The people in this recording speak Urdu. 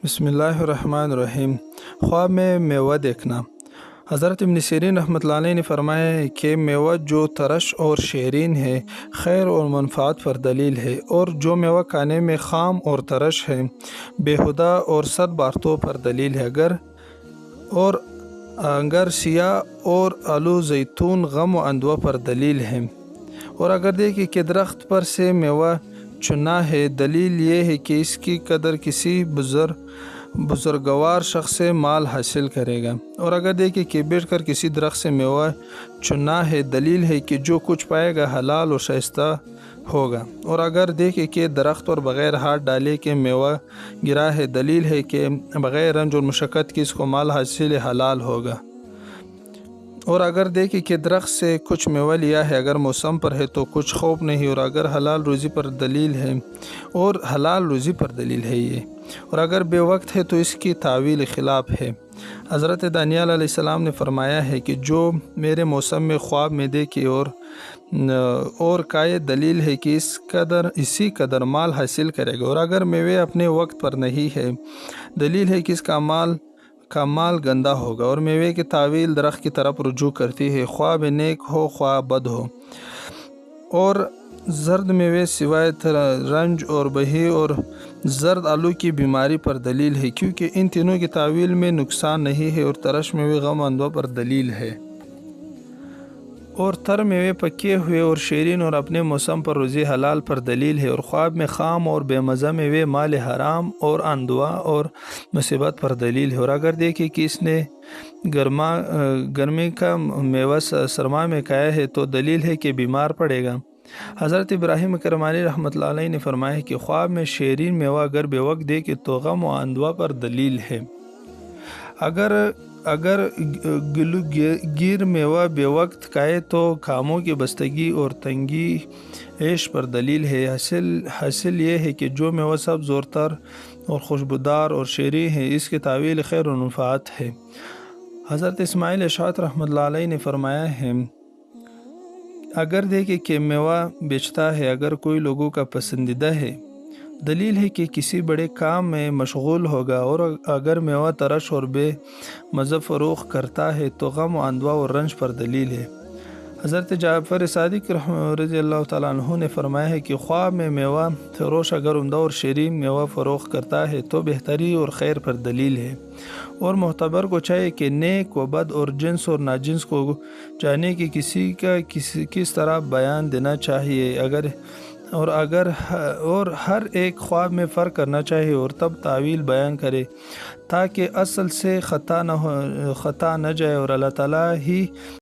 بسم اللہ الرحمن الرحیم۔ خواب میں میوہ دیکھنا۔ حضرت ابن سیرین رحمۃ اللہ علیہ نے فرمایا ہے کہ میوہ جو ترش اور شیرین ہے خیر اور منفعت پر دلیل ہے، اور جو میوہ کھانے میں خام اور ترش ہے بیہودہ اور صد باتوں پر دلیل ہے۔ اگر سیاہ اور آلو زیتون غم و اندوہ پر دلیل ہے، اور اگر دیکھیں کہ درخت پر سے میوہ چنا ہے، دلیل یہ ہے کہ اس کی قدر کسی بزرگوار شخص سے مال حاصل کرے گا، اور اگر دیکھیں کہ بیٹھ کر کسی درخت سے میوہ چنا ہے، دلیل ہے کہ جو کچھ پائے گا حلال اور شائستہ ہوگا، اور اگر دیکھیں کہ درخت پر بغیر ہاتھ ڈالے کے میوہ گرا ہے، دلیل ہے کہ بغیر رنج اور مشقت کی اس کو مال حاصل حلال ہوگا، اور اگر دیکھیں کہ درخت سے کچھ میوہ لیا ہے، اگر موسم پر ہے تو کچھ خوف نہیں، اور اگر حلال روزی پر دلیل ہے یہ، اور اگر بے وقت ہے تو اس کی تعویل خلاف ہے۔ حضرت دانیال علیہ السلام نے فرمایا ہے کہ جو میرے موسم میں خواب میں دیکھے اور کائے، دلیل ہے کہ اسی قدر مال حاصل کرے گا، اور اگر میوے اپنے وقت پر نہیں ہے، دلیل ہے کہ اس کا مال گندہ ہوگا، اور میوے کی تعویل درخت کی طرف رجوع کرتی ہے، خواہ نیک ہو خواہ بد ہو۔ اور زرد میوے سوائے رنج اور بہی اور زرد آلو کی بیماری پر دلیل ہے، کیونکہ ان تینوں کی تعویل میں نقصان نہیں ہے، اور ترش میوے غم اندوہ پر دلیل ہے، اور تر میوے پکے ہوئے اور شیرین اور اپنے موسم پر روزی حلال پر دلیل ہے، اور خواب میں خام اور بے مزہ میوے مال حرام اور اندوہ اور مصیبت پر دلیل ہے، اور اگر دیکھیں کہ اس نے گرمی کا میوہ سرما میں کھایا ہے تو دلیل ہے کہ بیمار پڑے گا۔ حضرت ابراہیم کرمانی رحمۃ اللہ علیہ نے فرمایا کہ خواب میں شیرین میوہ اگر بے وقت دیکھے تو غم و اندوہ پر دلیل ہے، اگر گیر میوہ بے وقت کھائے تو کاموں کی بستگی اور تنگی عیش پر دلیل ہے۔ حاصل یہ ہے کہ جو میوہ سبز اور تر اور خوشبودار اور شیرین ہے، اس کی تعویل خیر و منفعت ہے۔ حضرت اسماعیل اشعث رحمۃ اللہ علیہ نے فرمایا ہے اگر دیکھے کہ میوہ بیچتا ہے اگر کوئی لوگوں کا پسندیدہ ہے، دلیل ہے کہ کسی بڑے کام میں مشغول ہوگا، اور اگر میوہ ترش اور بے مزہ فروخت کرتا ہے تو غم و اندوہ اور رنج پر دلیل ہے۔ حضرت جعفر صادق رضی اللہ تعالیٰ عنہ نے فرمایا ہے کہ خواب میں میوہ فروش اگر عمدہ اور شیرین میوہ فروخت کرتا ہے تو بہتری اور خیر پر دلیل ہے، اور معتبر کو چاہیے کہ نیک و بد اور جنس اور ناجنس کو جانے کہ کس طرح بیان دینا چاہیے، اور ہر ایک خواب میں فرق کرنا چاہیے، اور تب تعویل بیان کرے تاکہ اصل سے خطا نہ جائے، اور اللہ تعالیٰ ہی